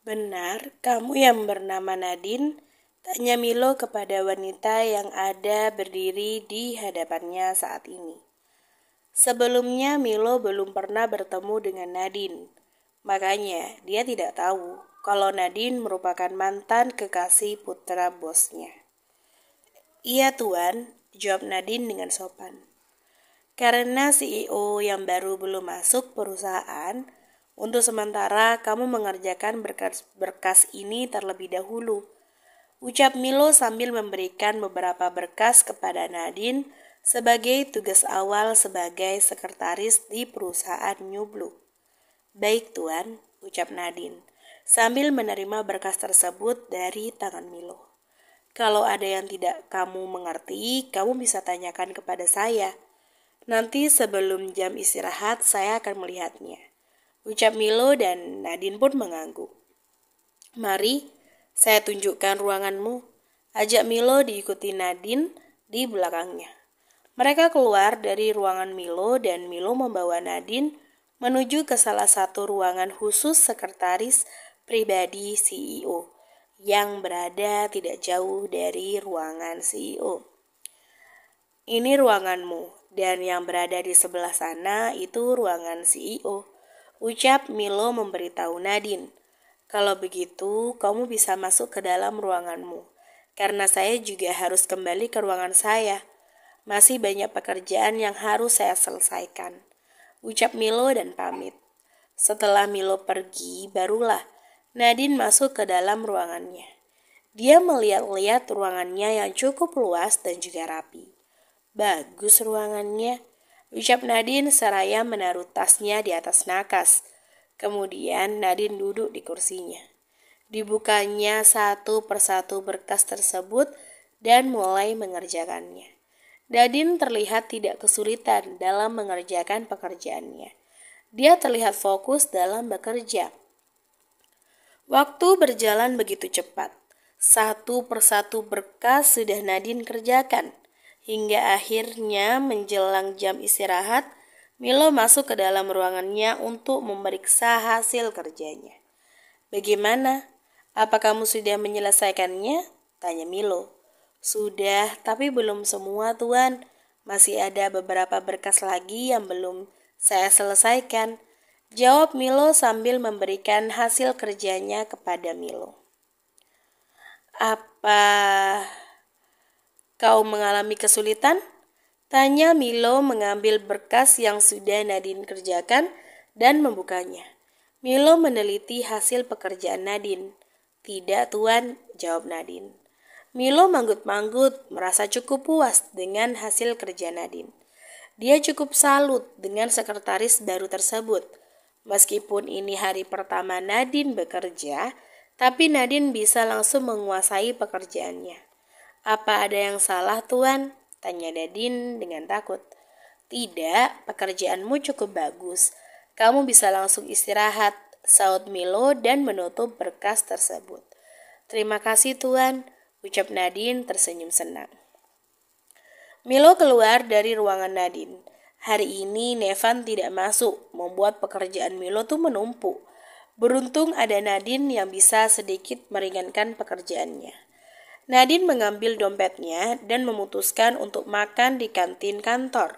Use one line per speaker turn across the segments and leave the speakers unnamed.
Benar, kamu yang bernama Nadine? Tanya Milo kepada wanita yang ada berdiri di hadapannya saat ini. Sebelumnya Milo belum pernah bertemu dengan Nadine. Makanya dia tidak tahu kalau Nadine merupakan mantan kekasih putra bosnya. Iya tuan, jawab Nadine dengan sopan. Karena CEO yang baru belum masuk perusahaan, untuk sementara kamu mengerjakan berkas ini terlebih dahulu. Ucap Milo sambil memberikan beberapa berkas kepada Nadine sebagai tugas awal sebagai sekretaris di perusahaan New Blue. Baik tuan, ucap Nadine, sambil menerima berkas tersebut dari tangan Milo. Kalau ada yang tidak kamu mengerti, kamu bisa tanyakan kepada saya. Nanti sebelum jam istirahat saya akan melihatnya. Ucap Milo dan Nadine pun mengangguk. Mari, saya tunjukkan ruanganmu. Ajak Milo diikuti Nadine di belakangnya. Mereka keluar dari ruangan Milo dan Milo membawa Nadine menuju ke salah satu ruangan khusus sekretaris pribadi CEO yang berada tidak jauh dari ruangan CEO. Ini ruanganmu, dan yang berada di sebelah sana itu ruangan CEO. Ucap Milo memberitahu Nadine. Kalau begitu, kamu bisa masuk ke dalam ruanganmu. Karena saya juga harus kembali ke ruangan saya. Masih banyak pekerjaan yang harus saya selesaikan. Ucap Milo dan pamit. Setelah Milo pergi, barulah Nadine masuk ke dalam ruangannya. Dia melihat-lihat ruangannya yang cukup luas dan juga rapi. Bagus ruangannya, ucap Nadine seraya menaruh tasnya di atas nakas. Kemudian Nadine duduk di kursinya. Dibukanya satu persatu berkas tersebut dan mulai mengerjakannya. Nadine terlihat tidak kesulitan dalam mengerjakan pekerjaannya. Dia terlihat fokus dalam bekerja. Waktu berjalan begitu cepat. Satu persatu berkas sudah Nadine kerjakan. Hingga akhirnya menjelang jam istirahat, Milo masuk ke dalam ruangannya untuk memeriksa hasil kerjanya. Bagaimana? Apa kamu sudah menyelesaikannya? Tanya Milo. Sudah, tapi belum semua tuan. Masih ada beberapa berkas lagi yang belum saya selesaikan. Jawab Milo sambil memberikan hasil kerjanya kepada Milo. Apa kau mengalami kesulitan? Tanya Milo mengambil berkas yang sudah Nadine kerjakan dan membukanya. Milo meneliti hasil pekerjaan Nadine. Tidak tuan, jawab Nadine. Milo manggut-manggut merasa cukup puas dengan hasil kerja Nadine. Dia cukup salut dengan sekretaris baru tersebut. Meskipun ini hari pertama Nadine bekerja, tapi Nadine bisa langsung menguasai pekerjaannya. Apa ada yang salah tuan? Tanya Nadine dengan takut. Tidak, pekerjaanmu cukup bagus. Kamu bisa langsung istirahat, saut Milo dan menutup berkas tersebut. Terima kasih tuan, ucap Nadine tersenyum senang. Milo keluar dari ruangan Nadine. Hari ini Nevan tidak masuk, membuat pekerjaan Milo tuh menumpuk. Beruntung ada Nadine yang bisa sedikit meringankan pekerjaannya. Nadine mengambil dompetnya dan memutuskan untuk makan di kantin kantor.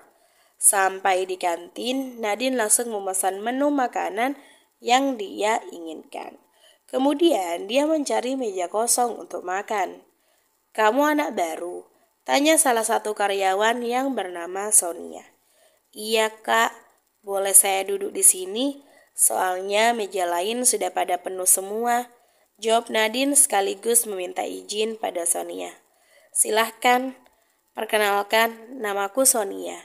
Sampai di kantin, Nadine langsung memesan menu makanan yang dia inginkan. Kemudian dia mencari meja kosong untuk makan. Kamu anak baru? Tanya salah satu karyawan yang bernama Sonia. Iya kak, boleh saya duduk di sini? Soalnya meja lain sudah pada penuh semua. Jawab Nadine sekaligus meminta izin pada Sonia. Silahkan, perkenalkan, namaku Sonia.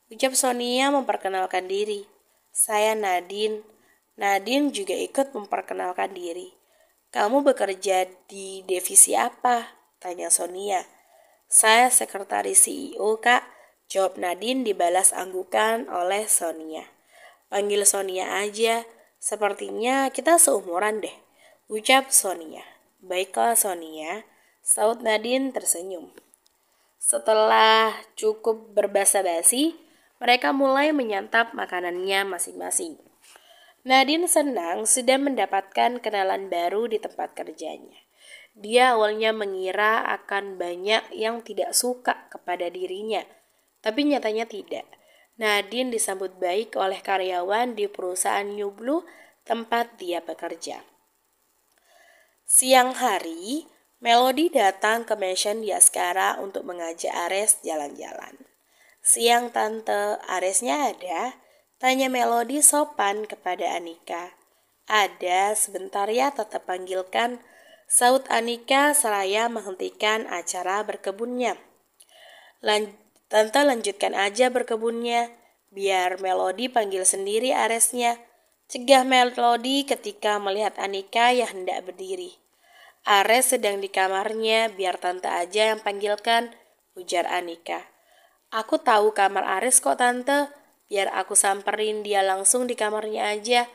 Ucap Sonia memperkenalkan diri. Saya Nadine. Nadine juga ikut memperkenalkan diri. Kamu bekerja di divisi apa? Tanya Sonia. Saya sekretaris CEO kak. Jawab Nadine dibalas anggukan oleh Sonia. Panggil Sonia aja. Sepertinya kita seumuran deh. Ucap Sonia. Baiklah Sonia, saut Nadine tersenyum. Setelah cukup berbasa-basi, mereka mulai menyantap makanannya masing-masing. Nadine senang sudah mendapatkan kenalan baru di tempat kerjanya. Dia awalnya mengira akan banyak yang tidak suka kepada dirinya, tapi nyatanya tidak. Nadine disambut baik oleh karyawan di perusahaan New Blue tempat dia bekerja. Siang hari, Melody datang ke mansion Yaskara untuk mengajak Ares jalan-jalan. Siang tante, Aresnya ada? Tanya Melody sopan kepada Anika. Ada, sebentar ya tetap panggilkan, saut Anika seraya menghentikan acara berkebunnya. Tante lanjutkan aja berkebunnya, biar Melody panggil sendiri Aresnya. Cegah Melody ketika melihat Anika yang hendak berdiri. Ares sedang di kamarnya, biar tante aja yang panggilkan, ujar Anika. Aku tahu kamar Ares kok tante, biar aku samperin dia langsung di kamarnya aja.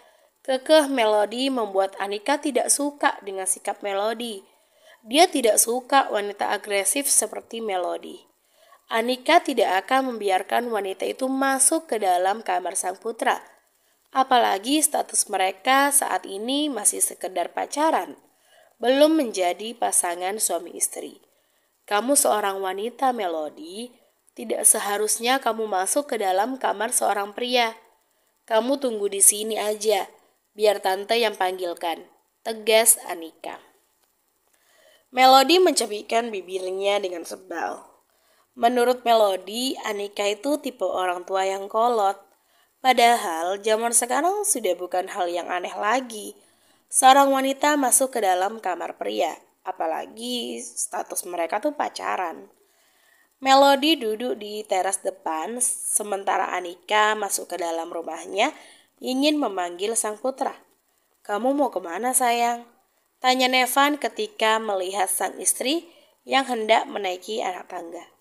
Kekeh Melody membuat Anika tidak suka dengan sikap Melody. Dia tidak suka wanita agresif seperti Melody. Anika tidak akan membiarkan wanita itu masuk ke dalam kamar sang putra. Apalagi status mereka saat ini masih sekedar pacaran, belum menjadi pasangan suami istri. Kamu seorang wanita, Melody, tidak seharusnya kamu masuk ke dalam kamar seorang pria. Kamu tunggu di sini aja, biar tante yang panggilkan, tegas Anika. Melody mencapikkan bibirnya dengan sebal. Menurut Melody, Anika itu tipe orang tua yang kolot. Padahal zaman sekarang sudah bukan hal yang aneh lagi seorang wanita masuk ke dalam kamar pria, apalagi status mereka tuh pacaran. Melody duduk di teras depan, sementara Anika masuk ke dalam rumahnya ingin memanggil sang putra. Kamu mau kemana sayang? Tanya Nevan ketika melihat sang istri yang hendak menaiki anak tangga.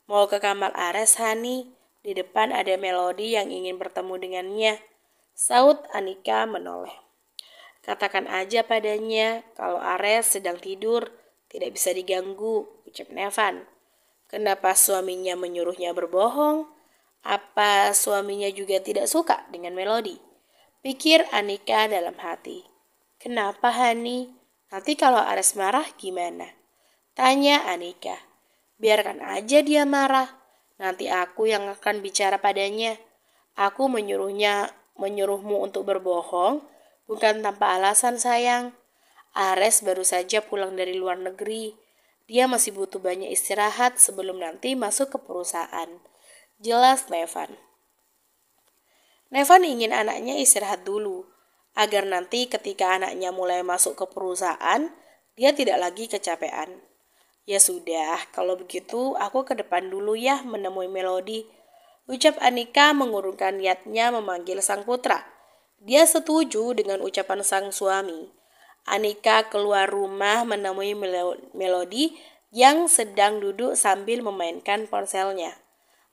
Mau ke kamar Ares, Hani. Di depan ada Melody yang ingin bertemu dengannya. Saut Anika menoleh. Katakan aja padanya kalau Ares sedang tidur, tidak bisa diganggu, ucap Nevan. Kenapa suaminya menyuruhnya berbohong? Apa suaminya juga tidak suka dengan Melody? Pikir Anika dalam hati. Kenapa Hani? Nanti kalau Ares marah gimana? Tanya Anika. Biarkan aja dia marah. Nanti aku yang akan bicara padanya. Aku menyuruhmu untuk berbohong, bukan tanpa alasan sayang. Ares baru saja pulang dari luar negeri. Dia masih butuh banyak istirahat sebelum nanti masuk ke perusahaan. Jelas Nevan. Nevan ingin anaknya istirahat dulu, agar nanti ketika anaknya mulai masuk ke perusahaan, dia tidak lagi kecapean. Ya sudah, kalau begitu aku ke depan dulu ya menemui Melody. Ucap Anika mengurungkan niatnya memanggil sang putra. Dia setuju dengan ucapan sang suami. Anika keluar rumah menemui Melody yang sedang duduk sambil memainkan ponselnya.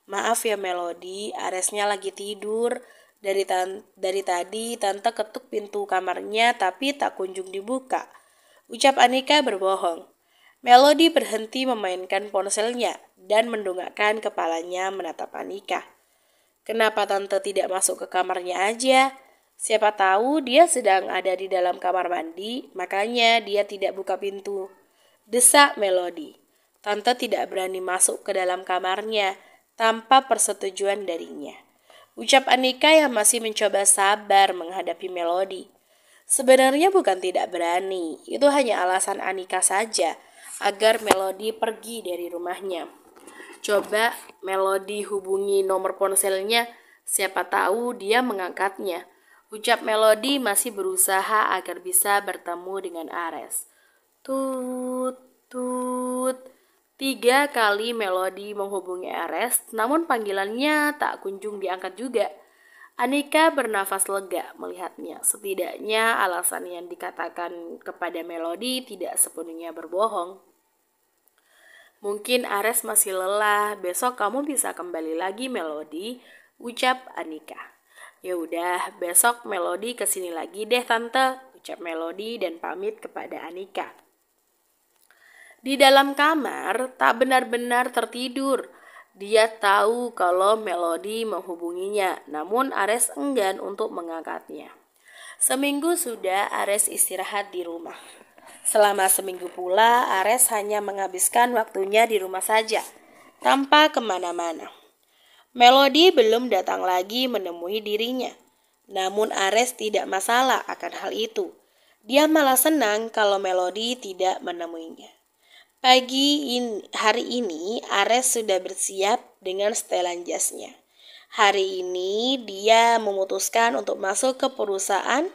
Maaf ya Melody, Aresnya lagi tidur. Dari tadi tante ketuk pintu kamarnya tapi tak kunjung dibuka. Ucap Anika berbohong. Melody berhenti memainkan ponselnya dan mendongakkan kepalanya menatap Anika. Kenapa tante tidak masuk ke kamarnya aja? Siapa tahu dia sedang ada di dalam kamar mandi, makanya dia tidak buka pintu. Desak Melody. Tante tidak berani masuk ke dalam kamarnya tanpa persetujuan darinya. Ucap Anika yang masih mencoba sabar menghadapi Melody. Sebenarnya bukan tidak berani, itu hanya alasan Anika saja agar Melody pergi dari rumahnya. Coba Melody hubungi nomor ponselnya, siapa tahu dia mengangkatnya. Ucap Melody masih berusaha agar bisa bertemu dengan Ares. Tut, tut. 3 kali Melody menghubungi Ares, namun panggilannya tak kunjung diangkat juga. Anika bernafas lega melihatnya. Setidaknya alasan yang dikatakan kepada Melody tidak sepenuhnya berbohong. Mungkin Ares masih lelah, besok kamu bisa kembali lagi Melody, ucap Anika. Ya udah, besok Melody kesini lagi deh tante, ucap Melody dan pamit kepada Anika. Di dalam kamar tak benar-benar tertidur. Dia tahu kalau Melody menghubunginya, namun Ares enggan untuk mengangkatnya. Seminggu sudah Ares istirahat di rumah. Selama seminggu pula, Ares hanya menghabiskan waktunya di rumah saja, tanpa kemana-mana. Melody belum datang lagi menemui dirinya. Namun Ares tidak masalah akan hal itu. Dia malah senang kalau Melody tidak menemuinya. Hari ini Ares sudah bersiap dengan setelan jasnya. Hari ini dia memutuskan untuk masuk ke perusahaan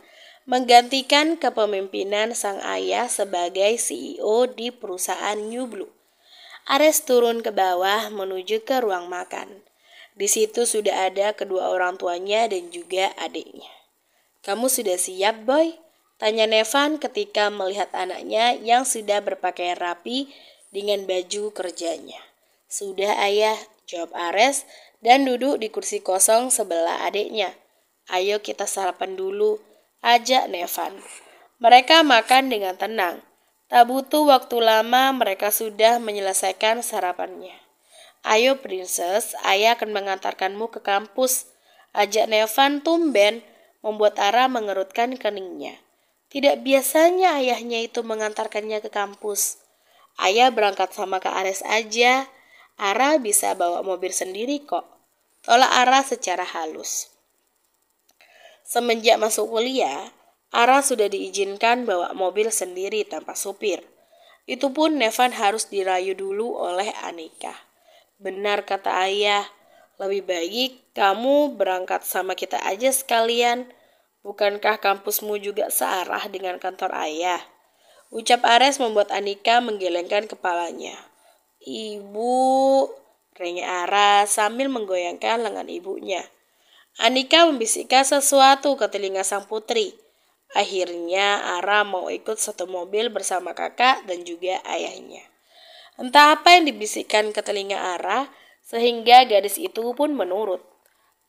menggantikan kepemimpinan sang ayah sebagai CEO di perusahaan New Blue. Ares turun ke bawah menuju ke ruang makan. Di situ sudah ada kedua orang tuanya dan juga adiknya. "Kamu sudah siap, Boy?" tanya Nevan ketika melihat anaknya yang sudah berpakaian rapi dengan baju kerjanya. "Sudah, Ayah," jawab Ares dan duduk di kursi kosong sebelah adiknya. "Ayo kita sarapan dulu," ajak Nevan. Mereka makan dengan tenang. Tak butuh waktu lama mereka sudah menyelesaikan sarapannya. "Ayo Princess, Ayah akan mengantarkanmu ke kampus," ajak Nevan tumben membuat Ara mengerutkan keningnya. Tidak biasanya ayahnya itu mengantarkannya ke kampus. "Ayah berangkat sama Kak Ares aja. Ara bisa bawa mobil sendiri kok," tolak Ara secara halus. Semenjak masuk kuliah, Ara sudah diizinkan bawa mobil sendiri tanpa supir. Itu pun Nevan harus dirayu dulu oleh Anika. "Benar kata ayah, lebih baik kamu berangkat sama kita aja sekalian. Bukankah kampusmu juga searah dengan kantor ayah?" ucap Ares membuat Anika menggelengkan kepalanya. "Ibu," rengek Ara sambil menggoyangkan lengan ibunya. Anika membisikkan sesuatu ke telinga sang putri. Akhirnya Ara mau ikut satu mobil bersama kakak dan juga ayahnya. Entah apa yang dibisikkan ke telinga Ara sehingga gadis itu pun menurut.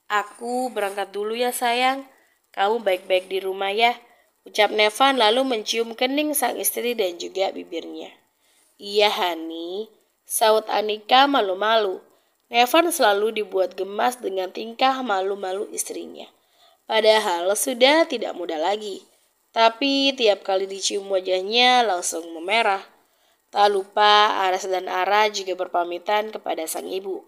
"Aku berangkat dulu ya sayang. Kamu baik-baik di rumah ya," ucap Nevan lalu mencium kening sang istri dan juga bibirnya. "Iya Hani," saut Anika malu-malu. Nevan selalu dibuat gemas dengan tingkah malu-malu istrinya. Padahal sudah tidak muda lagi. Tapi tiap kali dicium wajahnya langsung memerah. Tak lupa Ares dan Ara juga berpamitan kepada sang ibu.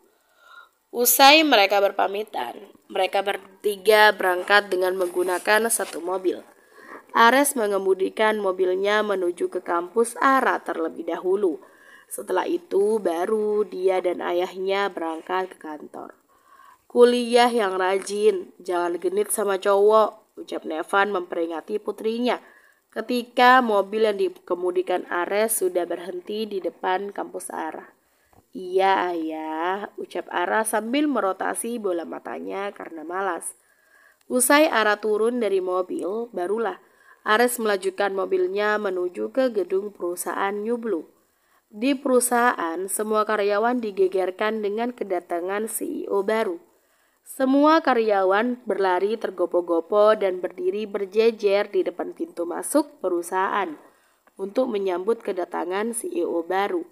Usai mereka berpamitan, mereka bertiga berangkat dengan menggunakan satu mobil. Ares mengemudikan mobilnya menuju ke kampus Ara terlebih dahulu. Setelah itu baru dia dan ayahnya berangkat ke kantor. "Kuliah yang rajin, jangan genit sama cowok," ucap Nevan memperingati putrinya ketika mobil yang dikemudikan Ares sudah berhenti di depan kampus Ara. "Iya ayah," ucap Ara sambil merotasi bola matanya karena malas. Usai Ara turun dari mobil, barulah Ares melajukan mobilnya menuju ke gedung perusahaan New Blue. Di perusahaan, semua karyawan digegerkan dengan kedatangan CEO baru. Semua karyawan berlari tergopoh-gopoh dan berdiri berjejer di depan pintu masuk perusahaan untuk menyambut kedatangan CEO baru.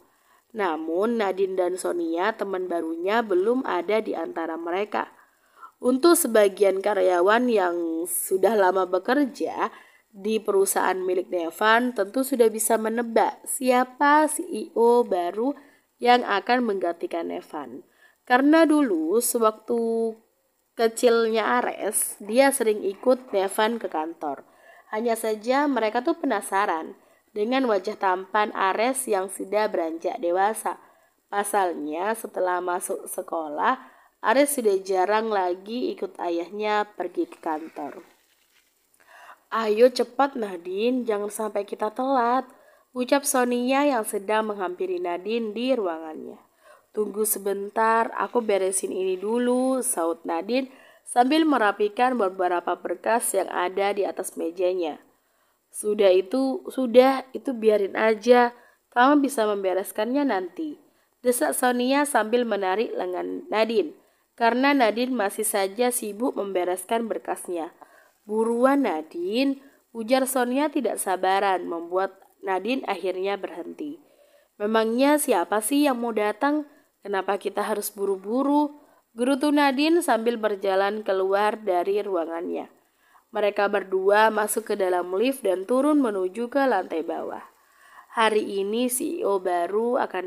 Namun Nadine dan Sonia, teman barunya, belum ada di antara mereka. Untuk sebagian karyawan yang sudah lama bekerja di perusahaan milik Nevan, tentu sudah bisa menebak siapa CEO baru yang akan menggantikan Nevan. Karena dulu sewaktu kecilnya Ares, dia sering ikut Nevan ke kantor. Hanya saja mereka tuh penasaran dengan wajah tampan Ares yang sudah beranjak dewasa. Pasalnya setelah masuk sekolah, Ares sudah jarang lagi ikut ayahnya pergi ke kantor. "Ayo cepat Nadine, jangan sampai kita telat," ucap Sonia yang sedang menghampiri Nadine di ruangannya. "Tunggu sebentar, aku beresin ini dulu," saut Nadine sambil merapikan beberapa berkas yang ada di atas mejanya. Sudah itu biarin aja, kamu bisa membereskannya nanti," desak Sonia sambil menarik lengan Nadine, karena Nadine masih saja sibuk membereskan berkasnya. "Buruan Nadine," ujar Sonia tidak sabaran, membuat Nadine akhirnya berhenti. "Memangnya siapa sih yang mau datang? Kenapa kita harus buru-buru?" gerutu Nadine sambil berjalan keluar dari ruangannya. Mereka berdua masuk ke dalam lift dan turun menuju ke lantai bawah. Hari ini CEO baru akan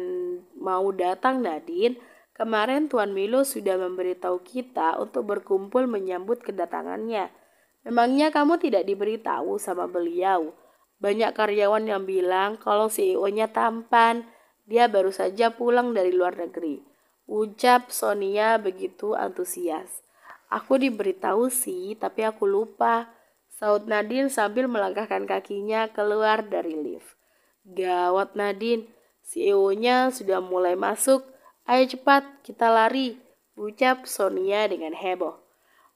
mau datang, Nadine. Kemarin Tuan Milo sudah memberitahu kita untuk berkumpul menyambut kedatangannya. Memangnya kamu tidak diberitahu sama beliau? Banyak karyawan yang bilang kalau CEO-nya tampan. Dia baru saja pulang dari luar negeri. Ucap Sonia begitu antusias. Aku diberitahu sih, tapi aku lupa. Saud Nadine sambil melangkahkan kakinya keluar dari lift. Gawat Nadine, CEO-nya sudah mulai masuk. Ayo cepat, kita lari, ucap Sonia dengan heboh.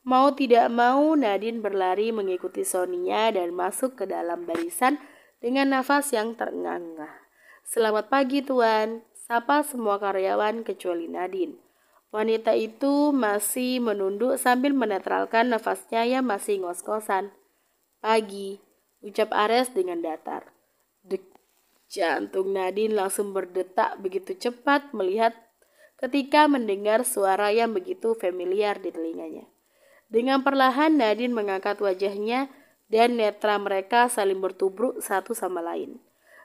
Mau tidak mau, Nadine berlari mengikuti Sonia dan masuk ke dalam barisan dengan nafas yang terengah-engah. Selamat pagi Tuan, sapa semua karyawan kecuali Nadine. Wanita itu masih menunduk sambil menetralkan nafasnya yang masih ngos-ngosan. Pagi, ucap Ares dengan datar. Dek, jantung Nadine langsung berdetak begitu cepat melihat ketika mendengar suara yang begitu familiar di telinganya. Dengan perlahan Nadine mengangkat wajahnya dan netra mereka saling bertubruk satu sama lain.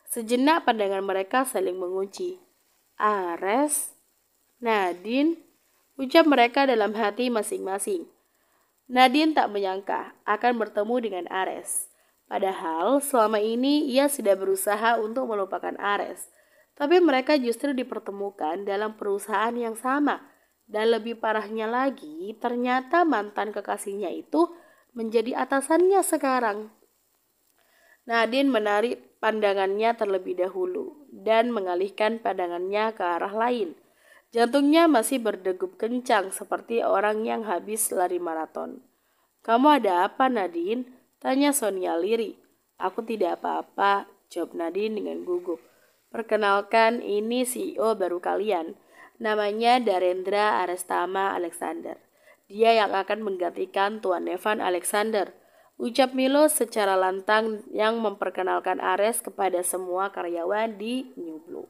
Sejenak pandangan mereka saling mengunci. Ares, Nadine, ucap mereka dalam hati masing-masing. Nadine tak menyangka akan bertemu dengan Ares. Padahal selama ini ia sudah berusaha untuk melupakan Ares. Tapi mereka justru dipertemukan dalam perusahaan yang sama. Dan lebih parahnya lagi, ternyata mantan kekasihnya itu menjadi atasannya sekarang. Nadine menarik pandangannya terlebih dahulu dan mengalihkan pandangannya ke arah lain. Jantungnya masih berdegup kencang seperti orang yang habis lari maraton. Kamu ada apa Nadine? Tanya Sonia lirih. Aku tidak apa-apa, jawab Nadine dengan gugup. Perkenalkan, ini CEO baru kalian. Namanya Darendra Arestama Alexander. Dia yang akan menggantikan Tuan Nevan Alexander. Ucap Milo secara lantang yang memperkenalkan Ares kepada semua karyawan di New Blue.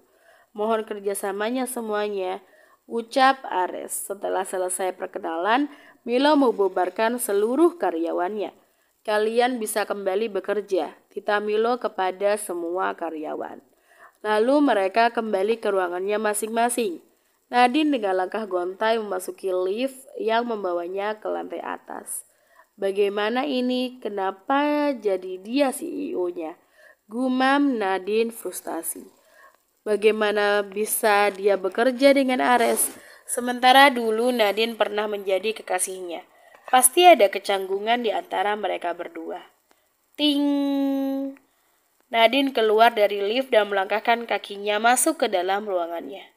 Mohon kerjasamanya semuanya, ucap Ares. Setelah selesai perkenalan, Milo membubarkan seluruh karyawannya. Kalian bisa kembali bekerja, kata Milo kepada semua karyawan. Lalu mereka kembali ke ruangannya masing-masing. Nadine dengan langkah gontai memasuki lift yang membawanya ke lantai atas. Bagaimana ini? Kenapa jadi dia CEO-nya? Gumam Nadine frustasi. Bagaimana bisa dia bekerja dengan Ares? Sementara dulu Nadine pernah menjadi kekasihnya. Pasti ada kecanggungan di antara mereka berdua. Ting! Nadine keluar dari lift dan melangkahkan kakinya masuk ke dalam ruangannya.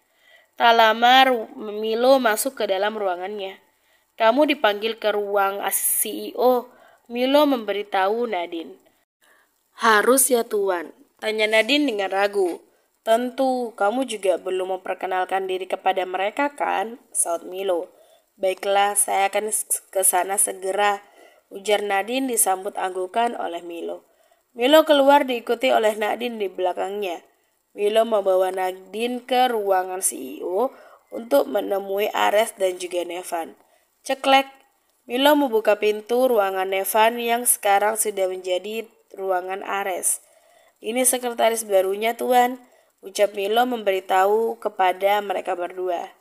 Tak lama Milo masuk ke dalam ruangannya. Kamu dipanggil ke ruang CEO, Milo memberitahu Nadine. Harus ya Tuan, tanya Nadine dengan ragu. Tentu, kamu juga belum memperkenalkan diri kepada mereka kan, saut Milo. Baiklah, saya akan ke sana segera, ujar Nadine disambut anggukan oleh Milo. Milo keluar diikuti oleh Nadine di belakangnya. Milo membawa Nadine ke ruangan CEO untuk menemui Ares dan juga Nevan. Ceklek, Milo membuka pintu ruangan Nevan yang sekarang sudah menjadi ruangan Ares. Ini sekretaris barunya Tuan, ucap Milo memberitahu kepada mereka berdua.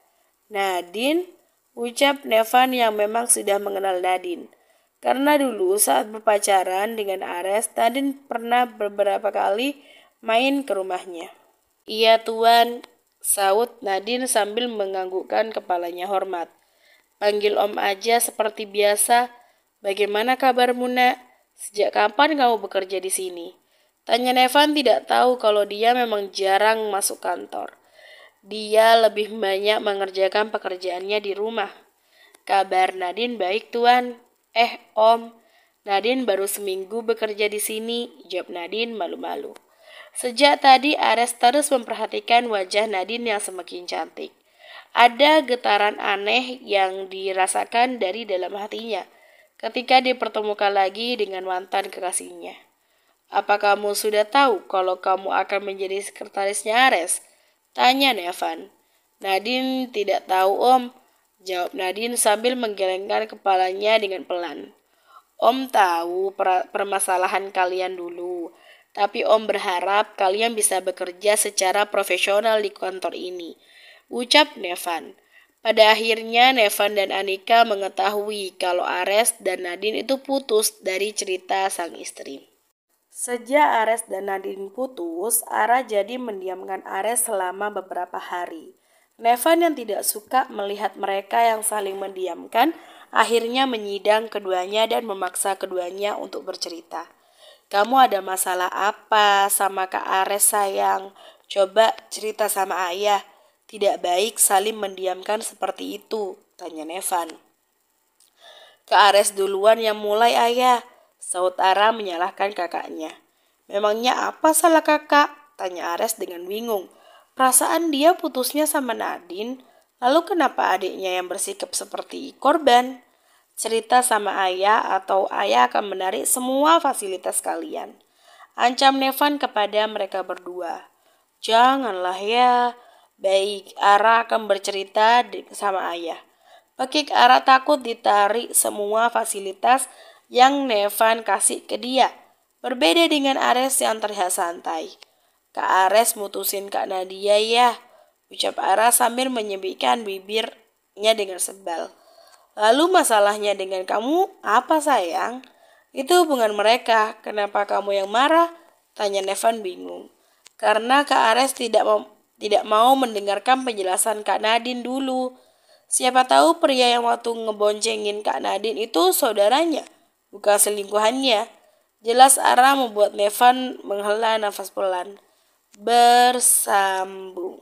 Nadine, ucap Nevan yang memang sudah mengenal Nadine. Karena dulu saat berpacaran dengan Ares, Nadine pernah beberapa kali main ke rumahnya. Iya Tuan, saut Nadine sambil menganggukkan kepalanya hormat. Panggil Om aja seperti biasa. Bagaimana kabarmu nak? Sejak kapan kamu bekerja di sini? Tanya Nevan tidak tahu kalau dia memang jarang masuk kantor. Dia lebih banyak mengerjakan pekerjaannya di rumah. Kabar Nadine baik Tuan. Om, Nadine baru seminggu bekerja di sini, jawab Nadine malu-malu. Sejak tadi Ares terus memperhatikan wajah Nadine yang semakin cantik. Ada getaran aneh yang dirasakan dari dalam hatinya ketika dipertemukan lagi dengan mantan kekasihnya. Apa kamu sudah tahu kalau kamu akan menjadi sekretarisnya Ares? Tanya Nevan. Nadine tidak tahu Om, jawab Nadine sambil menggelengkan kepalanya dengan pelan. Om tahu permasalahan kalian dulu, tapi Om berharap kalian bisa bekerja secara profesional di kantor ini, ucap Nevan. Pada akhirnya Nevan dan Anika mengetahui kalau Ares dan Nadine itu putus dari cerita sang istri. Sejak Ares dan Nadine putus, Ara jadi mendiamkan Ares selama beberapa hari. Nevan yang tidak suka melihat mereka yang saling mendiamkan, akhirnya menyidang keduanya dan memaksa keduanya untuk bercerita. Kamu ada masalah apa sama Kak Ares sayang? Coba cerita sama ayah. Tidak baik saling mendiamkan seperti itu, tanya Nevan. Kak Ares duluan yang mulai ayah, saut Ara menyalahkan kakaknya. Memangnya apa salah kakak? Tanya Ares dengan bingung. Perasaan dia putusnya sama Nadine, lalu kenapa adiknya yang bersikap seperti korban? Cerita sama ayah atau ayah akan menarik semua fasilitas kalian. Ancam Nevan kepada mereka berdua. Janganlah ya. Baik, Ara akan bercerita sama ayah. Pekik Ara takut ditarik semua fasilitas yang Nevan kasih ke dia. Berbeda dengan Ares yang terlihat santai. Kak Ares mutusin Kak Nadia ya, ucap Ara sambil menyebitkan bibirnya dengan sebal. Lalu masalahnya dengan kamu apa sayang? Itu hubungan mereka, kenapa kamu yang marah? Tanya Nevan bingung. Karena Kak Ares tidak mau mendengarkan penjelasan Kak Nadine dulu. Siapa tahu pria yang waktu ngeboncengin Kak Nadine itu saudaranya, bukan selingkuhannya. Jelas Ara membuat Nevan menghela nafas pelan. Bersambung.